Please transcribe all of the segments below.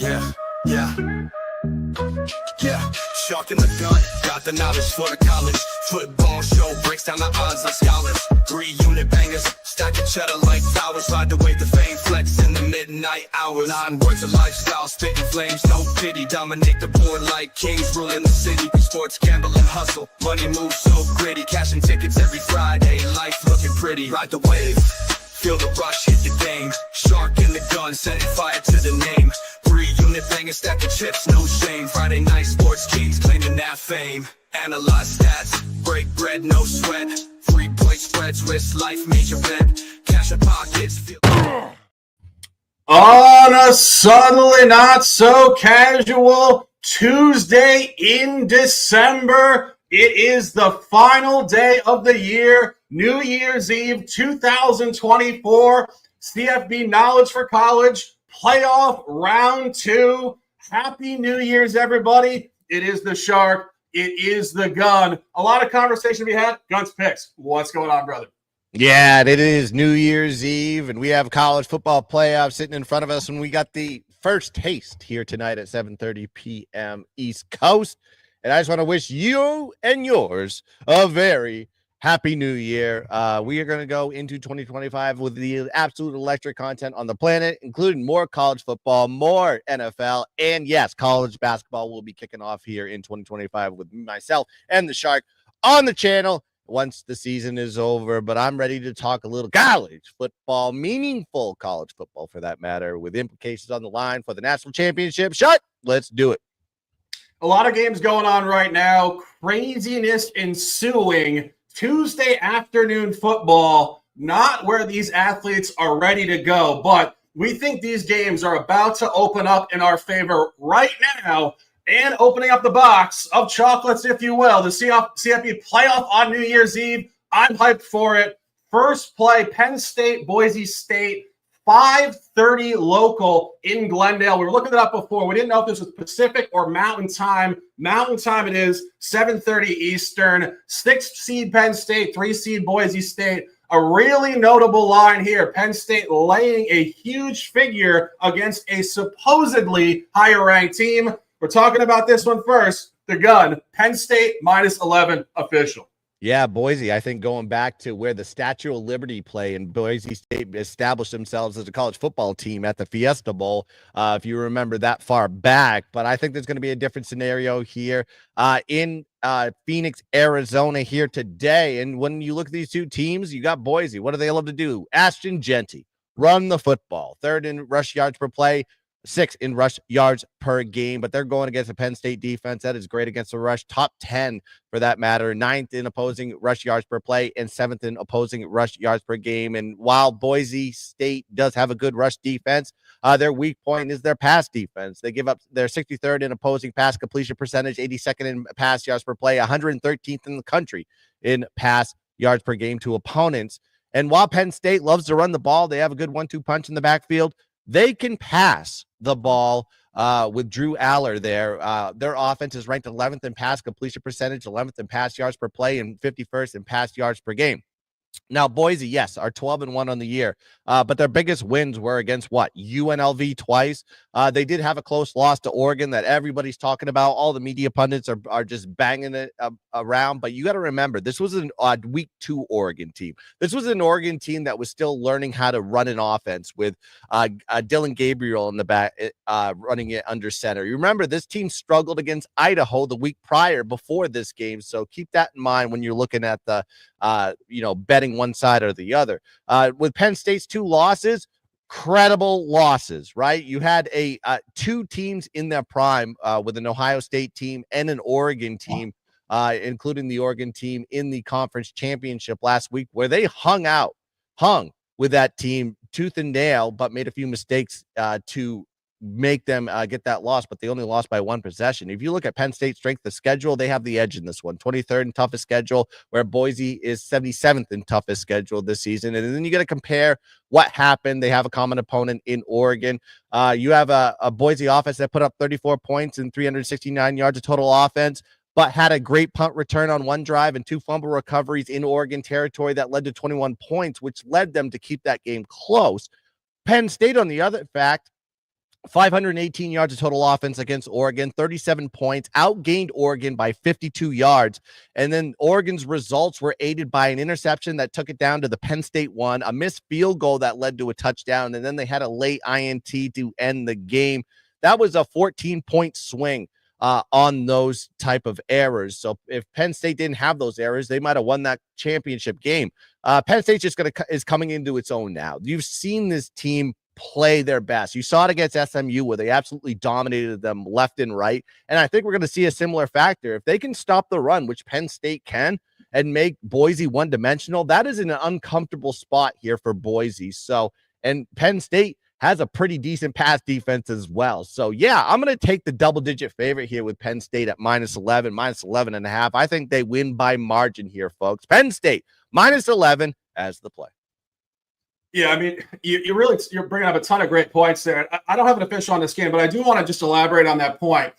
Yeah, yeah, yeah. Shark in the gun, got the knowledge for the college. Football show breaks down the odds of scholars. 3-unit bangers, stacking cheddar like towers. Ride the wave to fame, flex in the midnight hours. 9 words of lifestyle, spitting flames, no pity. Dominate the board like kings, ruling the city. Sports, gamble, and hustle. Money moves so gritty, cashing tickets every Friday. Life looking pretty, ride the wave. Feel the rush, hit the game. Shark in the gun, setting fire to the name. 3-unit bangers, stacking chips, no shame. Friday night sports kings claiming that fame. Analyze stats, break bread, no sweat. 3-point spreads, risk life, major bet. Cash in pockets, feel. On a suddenly not so casual Tuesday in December, it is the final day of the year, New Year's Eve 2024, CFP Knowledge for College, playoff round 2. Happy New Year's, everybody. It is the Shark. It is the Gun. A lot of conversation we had. GunzPicks. What's going on, brother? Yeah, it is New Year's Eve, and we have college football playoffs sitting in front of us, and we got the first taste here tonight at 7:30 p.m. East Coast. And I just want to wish you and yours a very happy new year. We are going to go into 2025 with the absolute electric content on the planet, including more college football, more NFL, and yes, college basketball will be kicking off here in 2025 with myself and the Shark on the channel once the season is over. But I'm ready to talk a little college football, meaningful college football for that matter, with implications on the line for the national championship. Shark, let's do it. A lot of games going on right now. Craziness ensuing. Tuesday afternoon football, not where these athletes are ready to go, but we think these games are about to open up in our favor right now. And opening up the box of chocolates, if you will, the CFP playoff on New Year's Eve. I'm hyped for it. First play, Penn State, Boise State, 5:30 local in Glendale. We were looking it up before. We didn't know if this was Pacific or Mountain Time. Mountain Time it is, 7:30 Eastern. 6 seed Penn State, 3 seed Boise State. A really notable line here. Penn State laying a huge figure against a supposedly higher-ranked team. We're talking about this one first. The Gun, Penn State -11 official. Yeah, Boise, I think going back to where the Statue of Liberty play and Boise State established themselves as a college football team at the Fiesta Bowl, if you remember that far back. But I think there's going to be a different scenario here in Phoenix, Arizona here today. And when you look at these two teams, you got Boise. What do they love to do? Ashton Genty, run the football. 3rd in rush yards per play, 6th in rush yards per game, but they're going against a Penn State defense that is great against the rush, top 10 for that matter, 9th in opposing rush yards per play and 7th in opposing rush yards per game. And while Boise State does have a good rush defense, their weak point is their pass defense. They give up their 63rd in opposing pass completion percentage, 82nd in pass yards per play, 113th in the country in pass yards per game to opponents. And while Penn State loves to run the ball, they have a good 1-2 punch in the backfield. They can pass the ball with Drew Aller there. Their offense is ranked 11th in pass completion percentage, 11th in pass yards per play, and 51st in pass yards per game. Now, Boise, yes, are 12-1 on the year, but their biggest wins were against what? UNLV twice. They did have a close loss to Oregon that everybody's talking about. All the media pundits are just banging it around, but you got to remember, this was an week 2 Oregon team. This was an Oregon team that was still learning how to run an offense with Dylan Gabriel in the back, running it under center. You remember, this team struggled against Idaho the week prior before this game, so keep that in mind when you're looking at the betting one side or the other. With Penn State's 2 losses, credible losses, right? You had 2 teams in their prime with an Ohio State team and an Oregon team, including the Oregon team in the conference championship last week, where they hung with that team tooth and nail, but made a few mistakes to make them get that loss, but they only lost by 1 possession. If you look at Penn State's strength of schedule, they have the edge in this one. 23rd in toughest schedule, where Boise is 77th in toughest schedule this season. And then you got to compare what happened. They have a common opponent in Oregon. You have a Boise offense that put up 34 points and 369 yards of total offense, but had a great punt return on 1 drive and 2 fumble recoveries in Oregon territory that led to 21 points, which led them to keep that game close. Penn State, on the other fact, 518 yards of total offense against Oregon, 37 points, outgained Oregon by 52 yards. And then Oregon's results were aided by an interception that took it down to the Penn State one, a missed field goal that led to a touchdown, and then they had a late INT to end the game. That was a 14-point swing on those type of errors. So if Penn State didn't have those errors, they might have won that championship game. Penn State is coming into its own now. You've seen this team play their best. You saw it against SMU where they absolutely dominated them left and right. And I think we're going to see a similar factor. If they can stop the run, which Penn State can, and make Boise one-dimensional, that is in an uncomfortable spot here for Boise. So, and Penn State has a pretty decent pass defense as well. So, yeah, I'm going to take the double-digit favorite here with Penn State at -11, -11.5. I think they win by margin here, folks. Penn State, -11 as the play. Yeah, I mean, you're bringing up a ton of great points there. I don't have an official on this game, but I do want to just elaborate on that point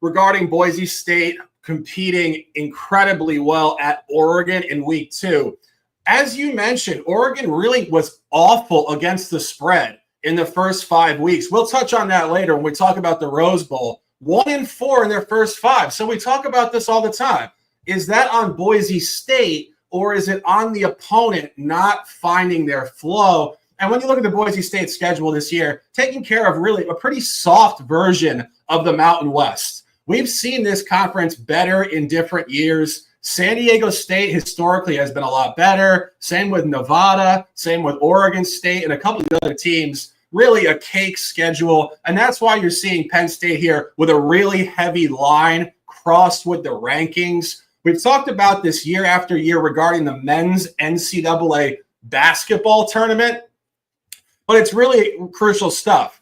regarding Boise State competing incredibly well at Oregon in week 2. As you mentioned, Oregon really was awful against the spread in the first 5 weeks. We'll touch on that later when we talk about the Rose Bowl. 1-4 in their first 5. So we talk about this all the time. Is that on Boise State, or is it on the opponent not finding their flow? And when you look at the Boise State schedule this year, taking care of really a pretty soft version of the Mountain West. We've seen this conference better in different years. San Diego State historically has been a lot better. Same with Nevada, same with Oregon State and a couple of other teams. Really a cake schedule. And that's why you're seeing Penn State here with a really heavy line crossed with the rankings. We've talked about this year after year regarding the men's NCAA basketball tournament, but it's really crucial stuff.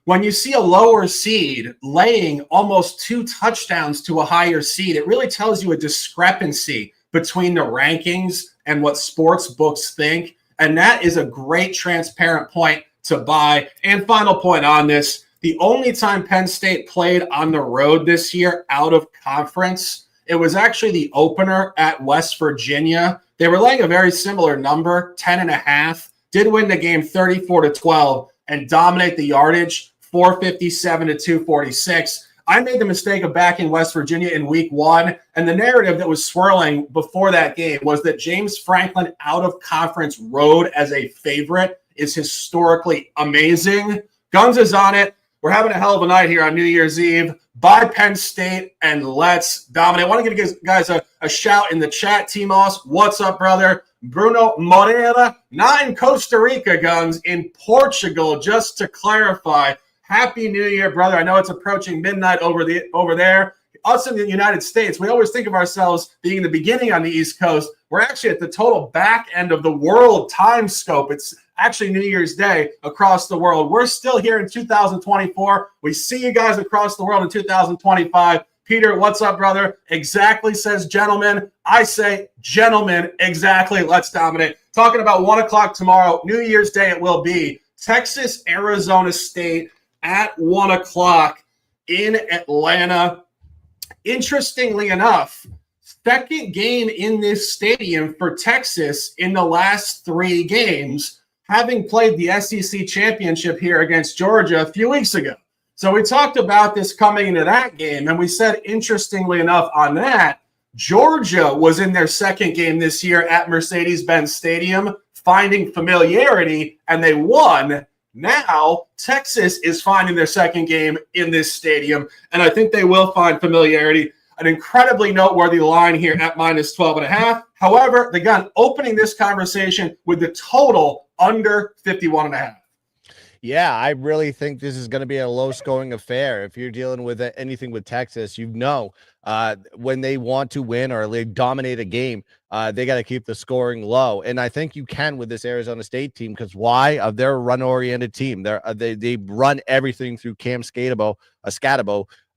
When you see a lower seed laying almost 2 touchdowns to a higher seed, it really tells you a discrepancy between the rankings and what sports books think, and that is a great transparent point to buy. And final point on this, the only time Penn State played on the road this year out of conference, it was actually the opener at West Virginia. They were laying a very similar number, 10.5. Did win the game 34-12 and dominate the yardage, 457 to 246. I made the mistake of backing West Virginia in week 1, and the narrative that was swirling before that game was that James Franklin out of conference road as a favorite is historically amazing. Guns is on it. We're having a hell of a night here on New Year's Eve. Buy Penn State and let's dominate. I want to give you guys a shout in the chat. Timos, what's up, brother? Bruno Moreira, not in Costa Rica, Guns, in Portugal, just to clarify. Happy New Year, brother. I know it's approaching midnight over there. Us in the United States, we always think of ourselves being the beginning on the East Coast. We're actually at the total back end of the world time scope. It's actually New Year's Day across the world. We're still here in 2024. We see you guys across the world in 2025. Peter, what's up, brother? Exactly, says gentlemen. I say gentlemen, exactly. Let's dominate. Talking about 1 o'clock tomorrow, New Year's Day it will be. Texas, Arizona State at 1 o'clock in Atlanta. Interestingly enough, second game in this stadium for Texas in the last 3 games, having played the SEC championship here against Georgia a few weeks ago. So we talked about this coming into that game, and we said, interestingly enough, on that, Georgia was in their second game this year at Mercedes-Benz Stadium, finding familiarity, and they won. Now, Texas is finding their second game in this stadium, and I think they will find familiarity. An incredibly noteworthy line here at -12.5. However, the Gun opening this conversation with the total under 51.5. Yeah, I really think this is going to be a low-scoring affair. If you're dealing with anything with Texas, when they want to win or they dominate a game, they got to keep the scoring low. And I think you can with this Arizona State team because why? They're a run-oriented team. They run everything through Cam Scatabo,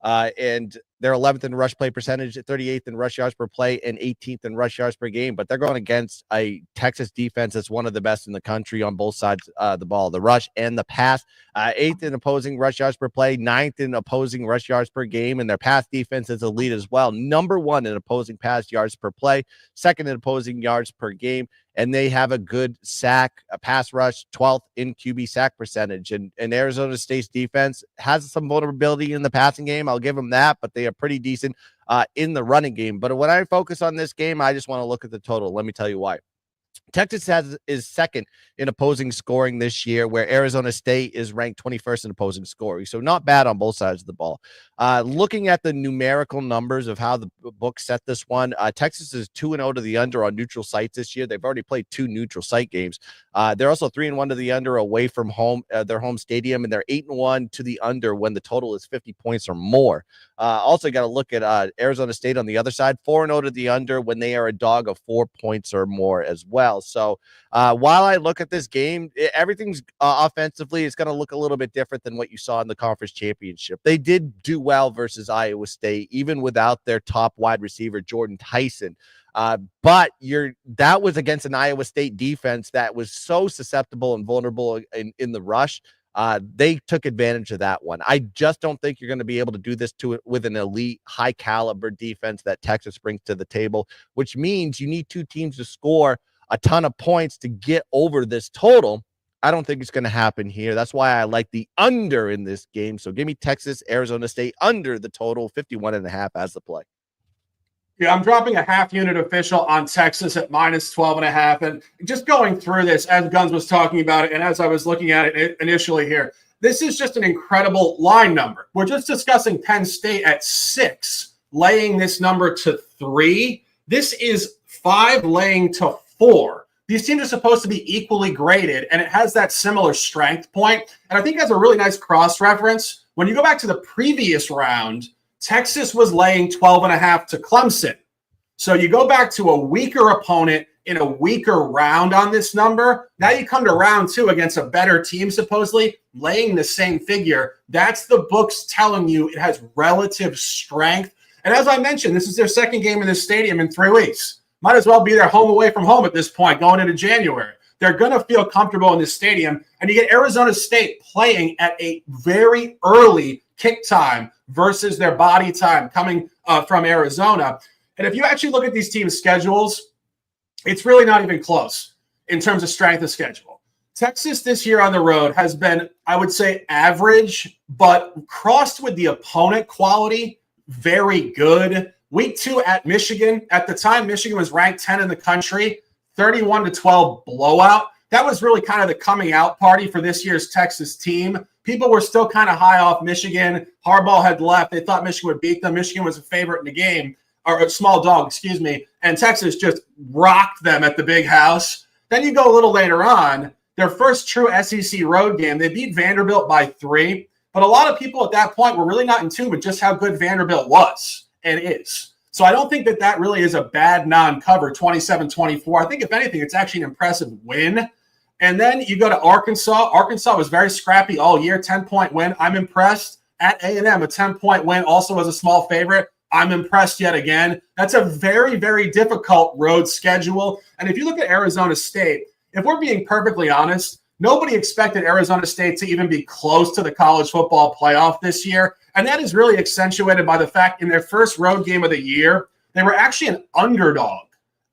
and they're 11th in rush play percentage, 38th in rush yards per play, and 18th in rush yards per game. But they're going against a Texas defense that's one of the best in the country on both sides of the ball, the rush and the pass. 8th in opposing rush yards per play, 9th in opposing rush yards per game, and their pass defense is elite as well. Number 1 in opposing pass yards per play, 2nd in opposing yards per game, and they have a good a pass rush, 12th in QB sack percentage. And Arizona State's defense has some vulnerability in the passing game. I'll give them that, but they are pretty decent in the running game. But when I focus on this game, I just want to look at the total. Let me tell you why. Texas is second in opposing scoring this year, where Arizona State is ranked 21st in opposing scoring. So not bad on both sides of the ball. Looking at the numerical numbers of how the book set this one, Texas is 2-0 to the under on neutral sites this year. They've already played 2 neutral site games. They're also 3-1 to the under away from home, their home stadium, and they're 8-1 to the under when the total is 50 points or more. Also got to look at Arizona State on the other side, 4-0 to the under when they are a dog of 4 points or more as well. So while I look at this game, everything's offensively, it's going to look a little bit different than what you saw in the conference championship. They did do well versus Iowa State, even without their top wide receiver, Jordan Tyson. But that was against an Iowa State defense that was so susceptible and vulnerable in the rush. They took advantage of that one. I just don't think you're going to be able to do this with an elite, high caliber defense that Texas brings to the table, which means you need 2 teams to score a ton of points to get over this total. I don't think it's going to happen here. That's why I like the under in this game. So give me Texas, Arizona State under the total, 51.5 as the play. Yeah, I'm dropping a half unit official on Texas at minus 12.5. And just going through this, as Guns was talking about it, and as I was looking at it initially here, this is just an incredible line number. We're just discussing Penn State at 6, laying this number to 3. This is 5 laying to 4. These teams are supposed to be equally graded, and it has that similar strength point. And I think that's a really nice cross-reference. When you go back to the previous round, Texas was laying 12.5 to Clemson. So you go back to a weaker opponent in a weaker round on this number. Now you come to round 2 against a better team, supposedly, laying the same figure. That's the books telling you it has relative strength. And as I mentioned, this is their second game in this stadium in 3 weeks. Might as well be their home away from home at this point going into January. They're going to feel comfortable in this stadium. And you get Arizona State playing at a very early kick time versus their body time coming from Arizona. And if you actually look at these teams' schedules, it's really not even close in terms of strength of schedule. Texas this year on the road has been, I would say, average, but crossed with the opponent quality, very good. Week 2 at Michigan. At the time, Michigan was ranked 10 in the country, 31-12 blowout. That was really kind of the coming out party for this year's Texas team. People were still kind of high off Michigan. Harbaugh had left. They thought Michigan would beat them. Michigan was a favorite in the game, or a small dog, excuse me. And Texas just rocked them at the big house. Then you go a little later on, their first true SEC road game. They beat Vanderbilt by 3. But a lot of people at that point were really not in tune with just how good Vanderbilt was and is. So I don't think that really is a bad non-cover, 27-24. I think, if anything, it's actually an impressive win. And then you go to Arkansas. Arkansas was very scrappy all year, 10-point win. I'm impressed. At A&M, a 10-point win, also as a small favorite. I'm impressed yet again. That's a very, very difficult road schedule. And if you look at Arizona State, if we're being perfectly honest, nobody expected Arizona State to even be close to the college football playoff this year. And that is really accentuated by the fact in their first road game of the year, they were actually an underdog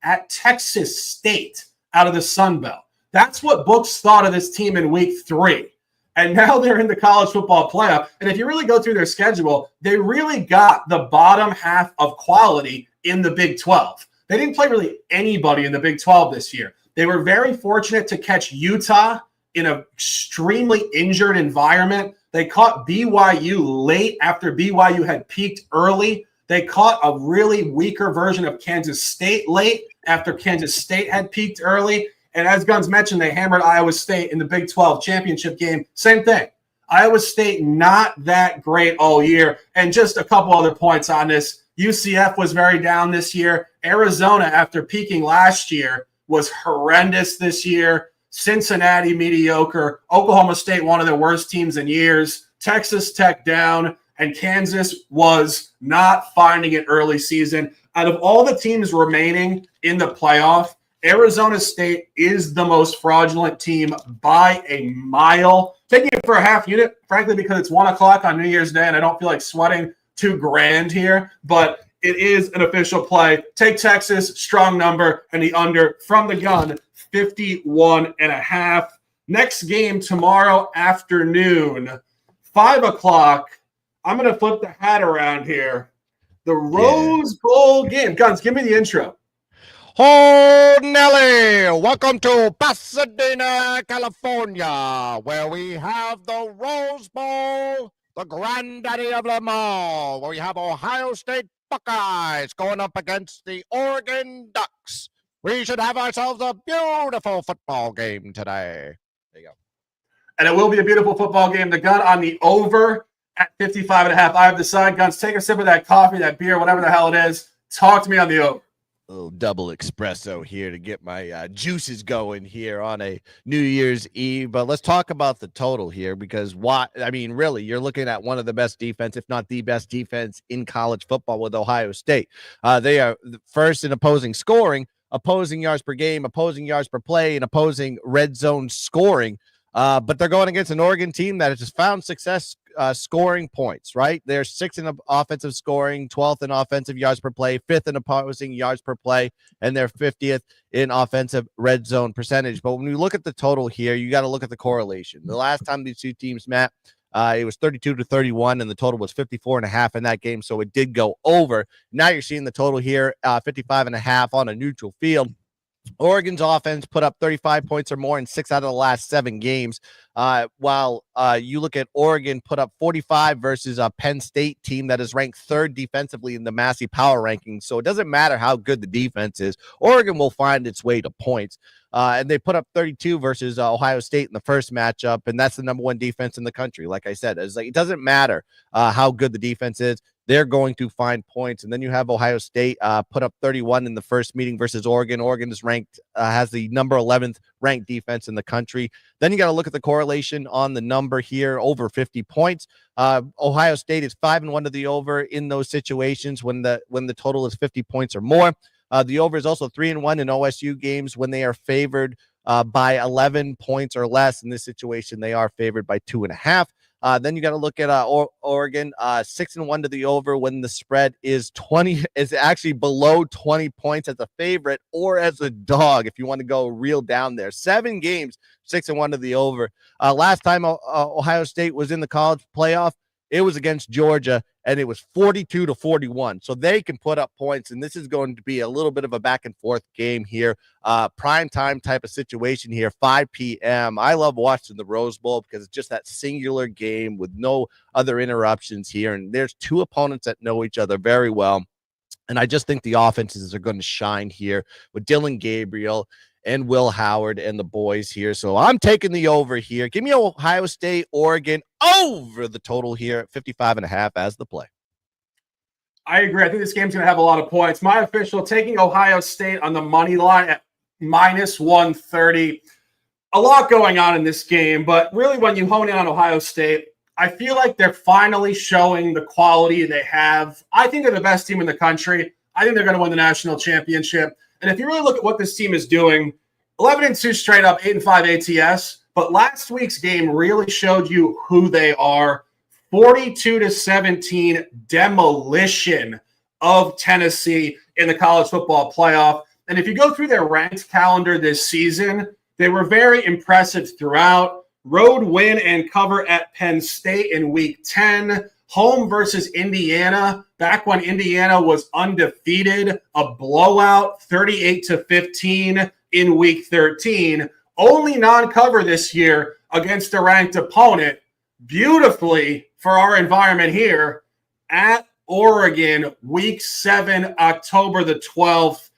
at Texas State out of the Sun Belt. That's what books thought of this team in week 3. And now they're in the college football playoff. And if you really go through their schedule, they really got the bottom half of quality in the Big 12. They didn't play really anybody in the Big 12 this year. They were very fortunate to catch Utah in an extremely injured environment. They caught BYU late after BYU had peaked early. They caught a really weaker version of Kansas State late after Kansas State had peaked early. And as Guns mentioned, they hammered Iowa State in the Big 12 championship game. Same thing. Iowa State not that great all year. And just a couple other points on this. UCF was very down this year. Arizona, after peaking last year, was horrendous this year. Cincinnati, mediocre. Oklahoma State, one of their worst teams in years. Texas Tech down. And Kansas was not finding it early season. Out of all the teams remaining in the playoff, Arizona State is the most fraudulent team by a mile. Taking it for a half unit, frankly, because it's 1 o'clock on New Year's Day and I don't feel like sweating $2,000 here, but it is an official play. Take Texas, strong number, and the under from the gun, 51.5. Next game tomorrow afternoon, 5 o'clock. I'm going to flip the hat around here. The Rose Bowl game. Guns, give me the intro. Oh, Nelly, welcome to Pasadena, California, where we have the Rose Bowl, the granddaddy of them all, where we have Ohio State Buckeyes going up against the Oregon Ducks. We should have ourselves a beautiful football game today. There you go. And it will be a beautiful football game. The Gun on the over at 55.5. I have the side. Guns, take a sip of that coffee, that beer, whatever the hell it is. Talk to me on the over. A little double espresso here to get my juices going here on a New Year's Eve. But let's talk about the total here, because really, you're looking at one of the best defense, if not the best defense in college football with Ohio State. They are first in opposing scoring, opposing yards per game, opposing yards per play, and opposing red zone scoring. But they're going against an Oregon team that has just found success scoring points, right? They're 6th in offensive scoring, 12th in offensive yards per play, 5th in opposing yards per play, and they're 50th in offensive red zone percentage. But when you look at the total here, you got to look at the correlation. The last time these two teams met, it was 32-31, and the total was 54.5 in that game, so it did go over. Now you're seeing the total here, 55.5 on a neutral field. Oregon's offense put up 35 points or more in 6 out of the last 7 games, while you look at Oregon put up 45 versus a Penn State team that is ranked 3rd defensively in the Massey Power Rankings. So it doesn't matter how good the defense is. Oregon will find its way to points. And they put up 32 versus Ohio State in the first matchup, and that's the number 1 defense in the country. Like I said, it's like it doesn't matter how good the defense is. They're going to find points. And then you have Ohio State put up 31 in the first meeting versus Oregon. Oregon is ranked, has the number 11th ranked defense in the country. Then you got to look at the correlation on the number here, over 50 points. Ohio State is 5-1 to the over in those situations when the total is 50 points or more. The over is also 3-1 in OSU games when they are favored by 11 points or less. In this situation, they are favored by 2.5. Then you got to look at Oregon, 6-1 to the over when the spread is actually below 20 points as a favorite or as a dog, if you want to go real down there. 7 games, 6-1 to the over. Last time Ohio State was in the college playoff, it was against Georgia, and it was 42-41. So they can put up points, and this is going to be a little bit of a back and forth game here. Prime time type of situation here, 5 p.m. I love watching the Rose Bowl because it's just that singular game with no other interruptions here. And there's 2 opponents that know each other very well. And I just think the offenses are going to shine here with Dylan Gabriel and Will Howard and the boys here. So I'm taking the over here. Give me Ohio State, Oregon over the total here at 55.5 as the play. I agree. I think this game's going to have a lot of points. My official taking Ohio State on the money line at -130. A lot going on in this game, but really when you hone in on Ohio State, I feel like they're finally showing the quality they have. I think they're the best team in the country. I think they're going to win the national championship. And if you really look at what this team is doing, 11-2 straight up, 8-5 ATS. But last week's game really showed you who they are. 42-17 demolition of Tennessee in the college football playoff. And if you go through their ranked calendar this season, they were very impressive throughout. Road win and cover at Penn State in week 10. Home versus Indiana, back when Indiana was undefeated, a blowout, 38-15 in week 13. Only non-cover this year against a ranked opponent. Beautifully for our environment here at Oregon, week 7, October the 12th,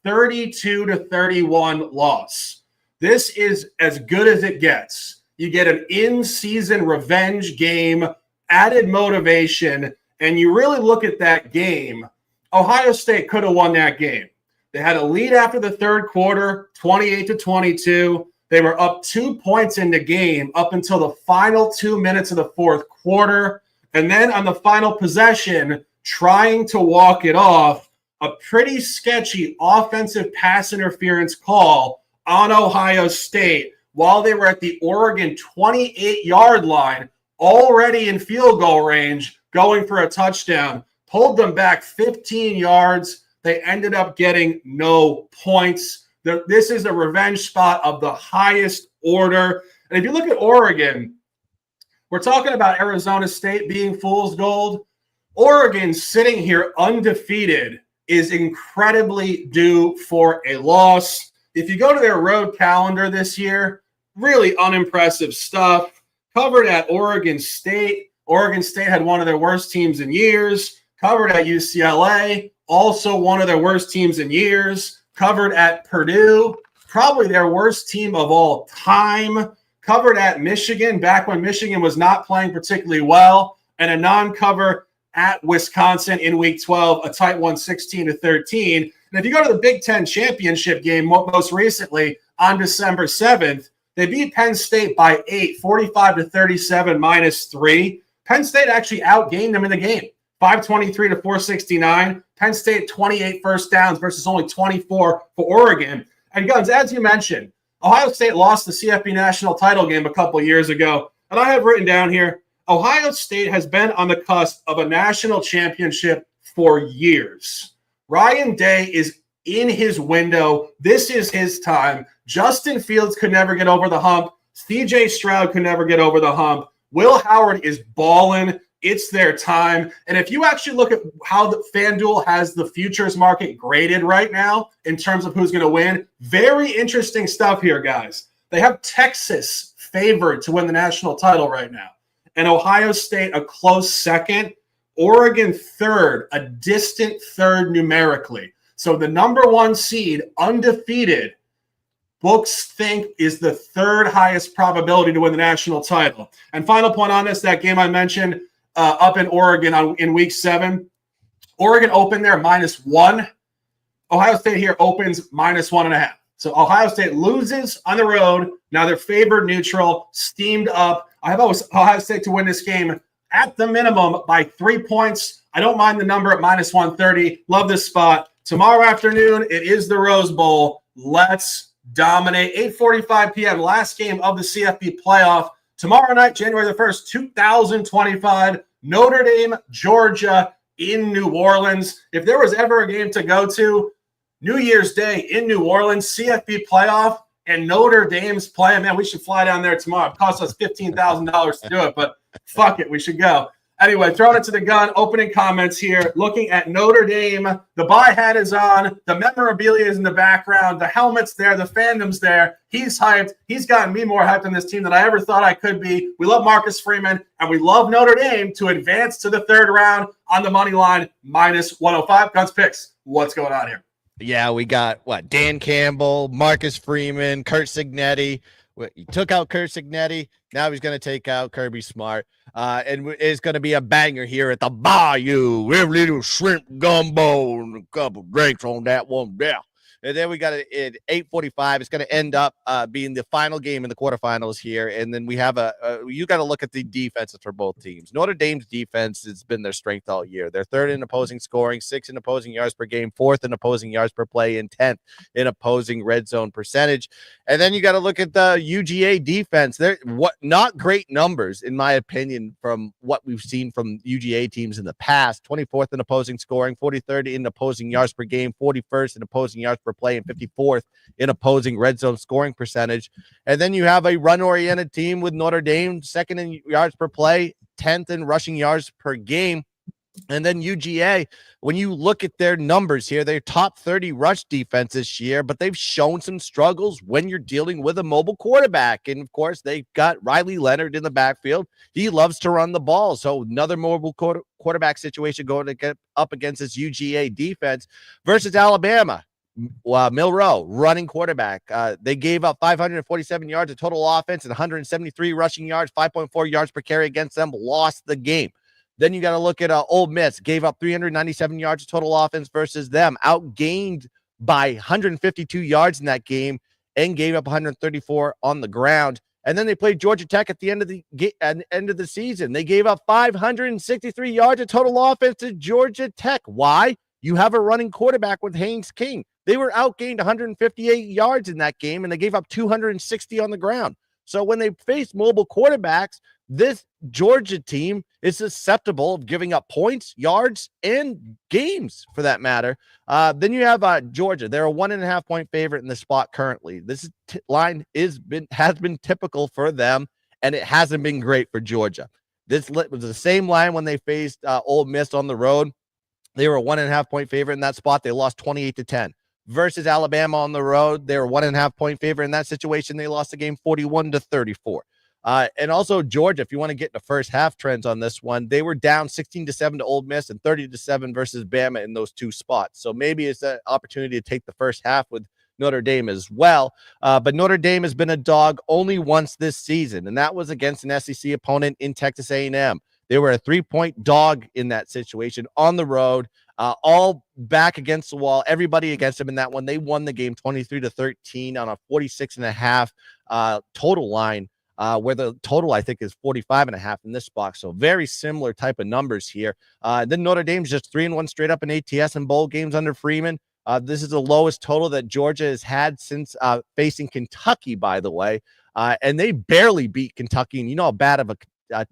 32-31 loss. This is as good as it gets. You get an in-season revenge game, added motivation, and you really look at that game. Ohio State could have won that game. They had a lead after the third quarter, 28-22. They were up 2 points in the game up until the final 2 minutes of the fourth quarter. And then on the final possession, trying to walk it off, a pretty sketchy offensive pass interference call on Ohio State while they were at the Oregon 28-yard line, already in field goal range, going for a touchdown, pulled them back 15 yards. They ended up getting no points. This is a revenge spot of the highest order. And if you look at Oregon, we're talking about Arizona State being fool's gold. Oregon sitting here undefeated is incredibly due for a loss. If you go to their road calendar this year, really unimpressive stuff. Covered at Oregon State. Oregon State had one of their worst teams in years. Covered at UCLA, also one of their worst teams in years. Covered at Purdue, probably their worst team of all time. Covered at Michigan, back when Michigan was not playing particularly well. And a non-cover at Wisconsin in Week 12, a tight one, 16-13. And if you go to the Big Ten championship game most recently on December 7th, they beat Penn State by 8, 45-37 -3. Penn State actually outgained them in the game, 523-469. Penn State 28 first downs versus only 24 for Oregon. And Guns, as you mentioned, Ohio State lost the CFP national title game a couple years ago. And I have written down here, Ohio State has been on the cusp of a national championship for years. Ryan Day is in his window. This is his time. Justin Fields could never get over the hump. CJ Stroud could never get over the hump. Will Howard is balling. It's their time. And if you actually look at how the FanDuel has the futures market graded right now in terms of who's going to win, very interesting stuff here, guys. They have Texas favored to win the national title right now, and Ohio State a close second, Oregon third, a distant third numerically. So the number one seed, undefeated, books think is the third highest probability to win the national title. And final point on this, that game I mentioned up in Oregon in Week 7, Oregon opened there -1. Ohio State here opens -1.5. So Ohio State loses on the road. Now they're favored neutral, steamed up. I have Ohio State to win this game at the minimum by 3 points. I don't mind the number at -130. Love this spot. Tomorrow afternoon, it is the Rose Bowl. Let's dominate. 8:45 p.m., last game of the CFP playoff. Tomorrow night, January the 1st, 2025, Notre Dame, Georgia in New Orleans. If there was ever a game to go to, New Year's Day in New Orleans, CFP playoff, and Notre Dame's playing. Man, we should fly down there tomorrow. It costs us $15,000 to do it, but fuck it, we should go. Anyway, throwing it to the gun, opening comments here, looking at Notre Dame. The buy hat is on. The memorabilia is in the background. The helmet's there. The fandom's there. He's hyped. He's gotten me more hyped on this team than I ever thought I could be. We love Marcus Freeman, and we love Notre Dame to advance to the third round on the money line, -105. GunzPicks, what's going on here? Yeah, we got, Dan Campbell, Marcus Freeman, Kurt Signetti. He took out Kurt Signetti. Now he's going to take out Kirby Smart. And it's going to be a banger here at the Bayou. A little shrimp gumbo and a couple drinks on that one. Yeah. And then we got it at 8:45. It's going to end up being the final game in the quarterfinals here. And then we have you got to look at the defenses for both teams. Notre Dame's defense has been their strength all year. They're third in opposing scoring, 6th in opposing yards per game, 4th in opposing yards per play, and 10th in opposing red zone percentage. And then you got to look at the UGA defense. They're not great numbers, in my opinion, from what we've seen from UGA teams in the past. 24th in opposing scoring, 43rd in opposing yards per game, 41st in opposing yards per play, and 54th in opposing red zone scoring percentage. And then you have a run-oriented team with Notre Dame, 2nd in yards per play, 10th in rushing yards per game. And then UGA, when you look at their numbers here, they're top 30 rush defense this year, but they've shown some struggles when you're dealing with a mobile quarterback. And of course, they've got Riley Leonard in the backfield. He loves to run the ball. So another mobile quarterback situation going to get up against this UGA defense versus Alabama. Milroe, running quarterback. They gave up 547 yards of total offense and 173 rushing yards, 5.4 yards per carry against them, lost the game. Then you got to look at Ole Miss, gave up 397 yards of total offense versus them, outgained by 152 yards in that game and gave up 134 on the ground. And then they played Georgia Tech at the end of the season. They gave up 563 yards of total offense to Georgia Tech. Why? You have a running quarterback with Haynes King. They were outgained 158 yards in that game, and they gave up 260 on the ground. So when they face mobile quarterbacks, this Georgia team is susceptible of giving up points, yards, and games for that matter. Then you have Georgia. They're a 1.5 point favorite in the spot currently. This line has been typical for them, and it hasn't been great for Georgia. This was the same line when they faced Ole Miss on the road. They were a 1.5 point favorite in that spot. They lost 28-10. Versus Alabama on the road, they were 1.5 point favorite in that situation. They lost the game 41-34. And also Georgia, if you want to get the first half trends on this one, they were down 16-7 to Ole Miss and 30-7 versus Bama in those two spots. So maybe it's an opportunity to take the first half with Notre Dame as well. But Notre Dame has been a dog only once this season, and that was against an SEC opponent in Texas A&M. They were a 3-point dog in that situation on the road, all back against the wall, everybody against them in that one. They won the game 23-13 on a 46.5 total line, where the total, I think, is 45.5 in this box. So very similar type of numbers here. Then Notre Dame's just 3-1 straight up in ATS and bowl games under Freeman. This is the lowest total that Georgia has had since facing Kentucky, by the way. And they barely beat Kentucky. And you know how bad of a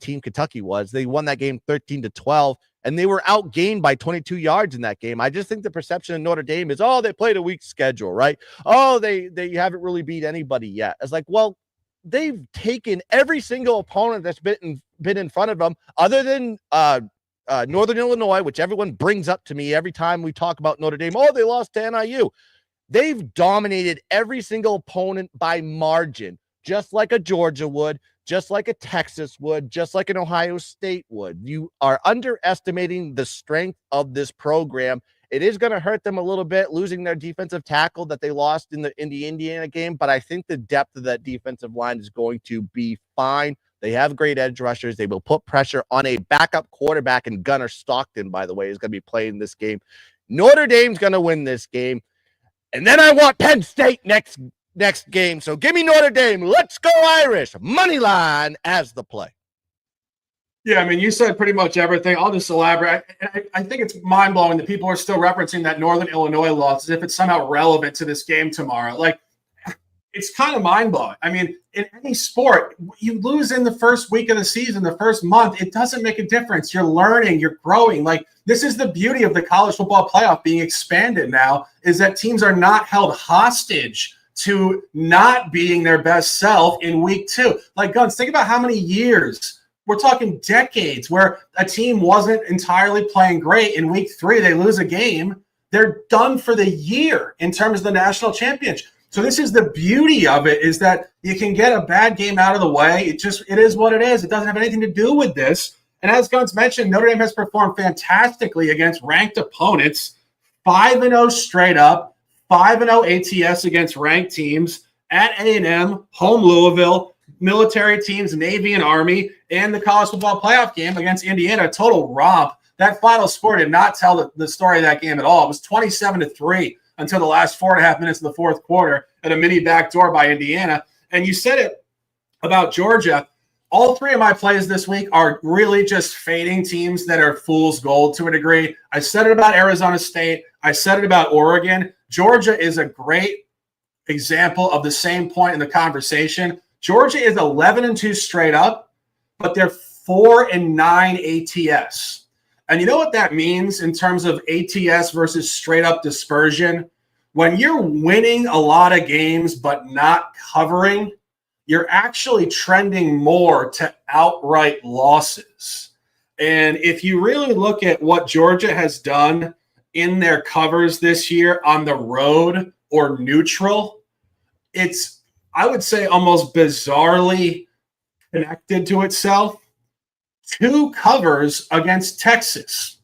team Kentucky was. They won that game 13-12, and they were outgained by 22 yards in that game. I just think the perception of Notre Dame is, oh, they played a weak schedule, right? Oh, they haven't really beat anybody yet. It's like, well, they've taken every single opponent that's been in front of them, other than Northern Illinois, which everyone brings up to me every time we talk about Notre Dame. Oh, they lost to NIU. They've dominated every single opponent by margin, just like a Georgia would, just like a Texas would, just like an Ohio State would. You are underestimating the strength of this program. It is going to hurt them a little bit, losing their defensive tackle that they lost in the Indiana game, but I think the depth of that defensive line is going to be fine. They have great edge rushers. They will put pressure on a backup quarterback, and Gunnar Stockton, by the way, is going to be playing this game. Notre Dame's going to win this game. And then I want Penn State next game. So give me Notre Dame. Let's go Irish. Money line as the play. Yeah, I mean, you said pretty much everything. I'll just elaborate. I think it's mind-blowing that people are still referencing that Northern Illinois loss as if it's somehow relevant to this game tomorrow. Like, it's kind of mind-blowing. I mean, in any sport, you lose in the first week of the season, the first month, it doesn't make a difference. You're learning, you're growing. Like, this is the beauty of the college football playoff being expanded now, is that teams are not held hostage to not being their best self in week 2. Like, Guns, think about how many years, we're talking decades, where a team wasn't entirely playing great. In week 3, they lose a game. They're done for the year in terms of the national championship. So this is the beauty of it, is that you can get a bad game out of the way. It is what it is. It doesn't have anything to do with this. And as Guns mentioned, Notre Dame has performed fantastically against ranked opponents, 5-0 straight up, 5-0 ATS against ranked teams, at A&M, home Louisville, military teams, Navy and Army, and the college football playoff game against Indiana, a total romp. That final score did not tell the story of that game at all. It was 27-3 until the last 4.5 minutes of the fourth quarter at a mini backdoor by Indiana. And you said it about Georgia. All 3 of my plays this week are really just fading teams that are fool's gold to a degree. I said it about Arizona State. I said it about Oregon. Georgia is a great example of the same point in the conversation. Georgia is 11-2 straight up, but they're 4-9 ATS. And you know what that means in terms of ATS versus straight up dispersion? When you're winning a lot of games but not covering, you're actually trending more to outright losses. And if you really look at what Georgia has done in their covers this year on the road or neutral, it's, I would say, almost bizarrely connected to itself. 2 covers against Texas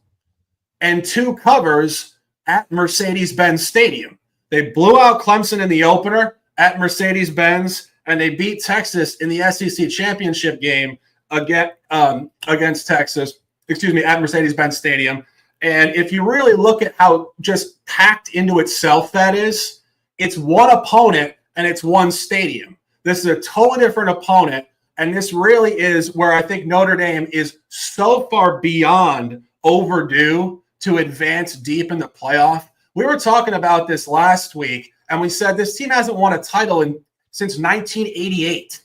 and 2 covers at Mercedes-Benz Stadium. They blew out Clemson in the opener at Mercedes-Benz, and they beat Texas in the SEC championship game against Texas, at Mercedes-Benz Stadium. And if you really look at how just packed into itself that is, it's one opponent and it's one stadium. This is a totally different opponent. And this really is where I think Notre Dame is so far beyond overdue to advance deep in the playoff. We were talking about this last week, and we said this team hasn't won a title since 1988.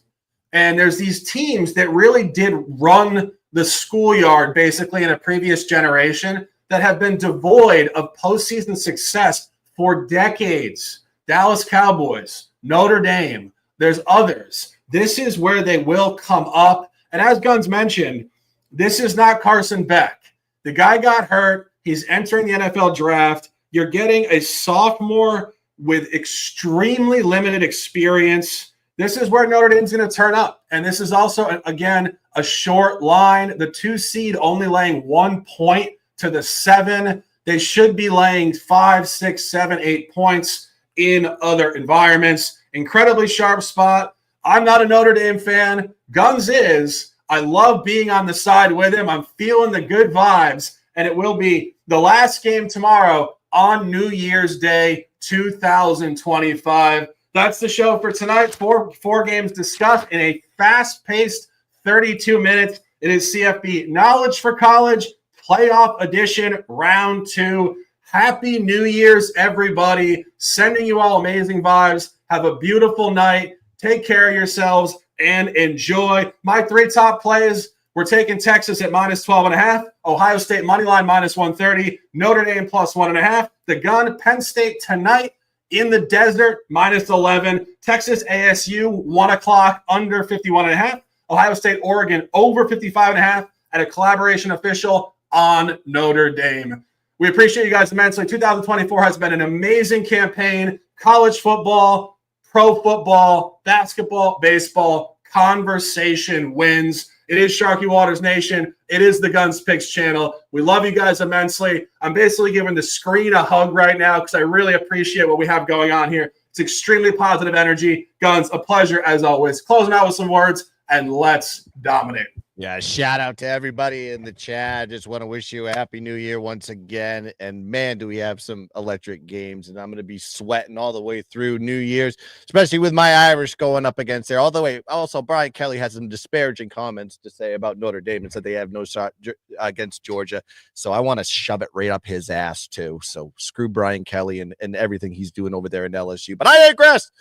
And there's these teams that really did run the schoolyard basically in a previous generation that have been devoid of postseason success for decades. Dallas Cowboys, Notre Dame, there's others. This is where they will come up. And as Guns mentioned, this is not Carson Beck. The guy got hurt. He's entering the NFL draft. You're getting a sophomore with extremely limited experience. This is where Notre Dame's going to turn up. And this is also, again, a short line. The 2 seed only laying 1 point to the 7. They should be laying 5, 6, 7, 8 points in other environments. Incredibly sharp spot. I'm not a Notre Dame fan. Guns is. I love being on the side with him. I'm feeling the good vibes. And it will be the last game tomorrow on New Year's Day, 2025. That's the show for tonight. Four games discussed in a fast-paced 32 minutes. It is CFP Knowledge for College, playoff edition, round 2. Happy New Year's, everybody. Sending you all amazing vibes. Have a beautiful night. Take care of yourselves and enjoy. My 3 top plays. We're taking Texas at -12.5. Ohio State moneyline -130. Notre Dame +1.5. The Gun, Penn State tonight in the desert -11. Texas ASU 1 o'clock under 51.5. Ohio State Oregon over 55.5 at a collaboration official on Notre Dame. We appreciate you guys immensely. 2024 has been an amazing campaign. College football, pro football, basketball, baseball, conversation wins. It is Sharky Waters Nation. It is the GunzPicks channel. We love you guys immensely. I'm basically giving the screen a hug right now because I really appreciate what we have going on here. It's extremely positive energy. Guns, a pleasure as always. Closing out with some words, and let's dominate. Yeah, shout out to everybody in the chat. Just want to wish you a happy new year once again. And man, do we have some electric games. And I'm going to be sweating all the way through New Year's, especially with my Irish going up against there. All the way. Also, Brian Kelly has some disparaging comments to say about Notre Dame and said they have no shot against Georgia. So I want to shove it right up his ass too. So screw Brian Kelly and everything he's doing over there in LSU. But I digress.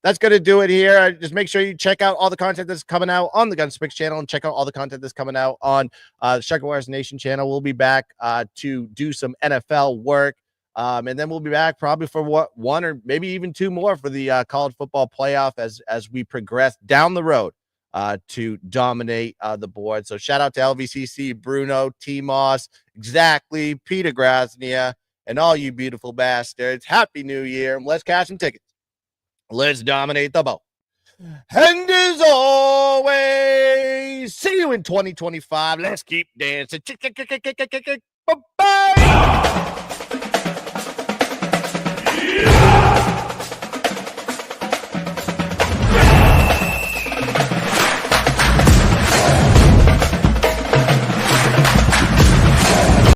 That's going to do it here. Just make sure you check out all the content that's coming out on the GunzPicks channel and check out all the content that's coming out on the Sharky Waters Nation channel. We'll be back to do some NFL work. And then we'll be back probably for one or maybe even 2 more for the college football playoff as we progress down the road to dominate the board. So shout out to LVCC, Bruno, T-Moss, exactly, Peter Grasnia, and all you beautiful bastards. Happy New Year. Let's cash some tickets. Let's dominate the boat. And as always, see you in 2025. Let's keep dancing. Bye-bye.